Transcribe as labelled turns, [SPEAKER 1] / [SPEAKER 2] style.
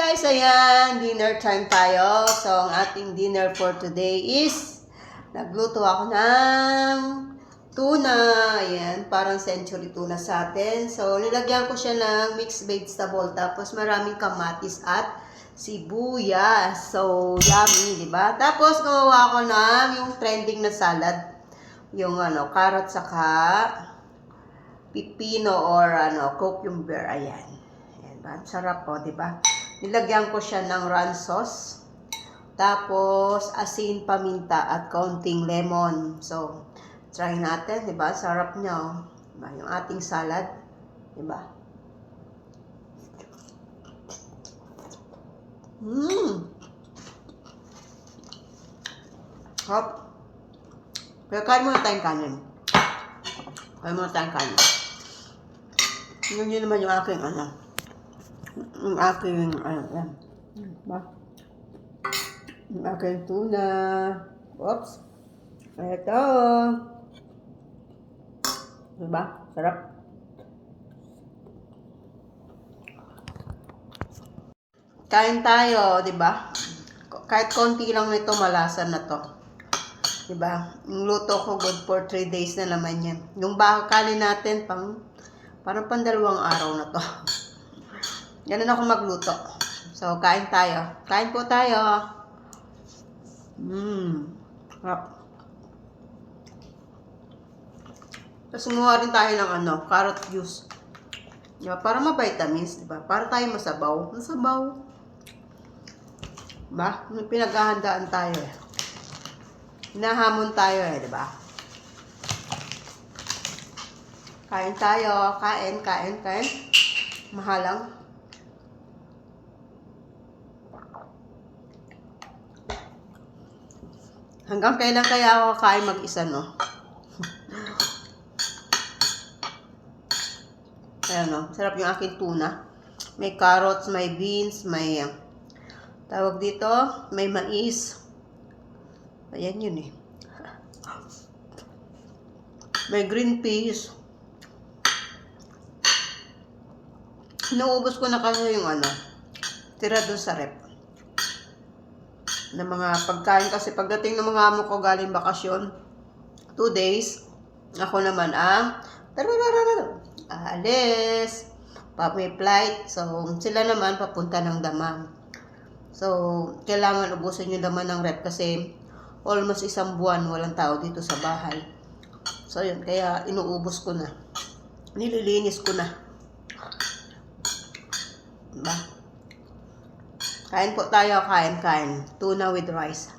[SPEAKER 1] guys, ayan, dinner time tayo. So, ang ating dinner for today is, nagluto ako ng tuna. Ayan, parang century tuna sa atin. So, nilagyan ko siya ng mixed vegetable. Tapos, maraming kamatis at sibuyas. So, yummy, di ba? Tapos, gumawa ako ng yung trending na salad. Yung carrot saka pipino or cucumber. Ayan. Ayan, sarap po, di ba? Nilagyan ko siya ng ranch sauce. Tapos, asin, paminta, at kaunting lemon. So, try natin, di ba? Sarap niya, oh. Diba? Yung ating salad, di ba? Hop. Pero kain muna tayong kanin. Kain muna tayong kanin. Yun naman yung aking, yung aking, yan. Diba? Yung aking tuna. Oops. Ito. Diba? Sarap. Kain tayo, diba? Kahit konti lang nito, malasa na to. Diba? Yung luto ko good for 3 days na naman yan. Yung kanin natin, parang pang 2 araw na to. Ganun ako magluto. So, kain tayo. Kain po tayo. Sarap. Tapos, gumawa rin tayo ng carrot juice. Diba? Para ma-vitamins, diba? Para tayo masabaw. Masabaw. Diba? Pinaghahandaan tayo eh. Hinahamon tayo eh, diba? Kain tayo. Kain. Mahalang. Hanggang kailan kaya ako kain mag-isa, no? Ayan, no? Sarap yung aking tuna. May carrots, may beans, may tawag dito, may mais. Ayan yun eh. May green peas. Naubos ko na kasi yung tira doon sa rep. Na mga pagkain kasi pagdating ng mga amo ko galing bakasyon, 2 days, ako naman aalis, may flight, so sila naman papunta ng Damam. So, kailangan ubusin yung laman ng rep kasi almost 1 buwan walang tao dito sa bahay. So, yun, kaya inuubos ko na. Nililinis ko na. Diba? Kain po tayo, kain. Tuna with rice.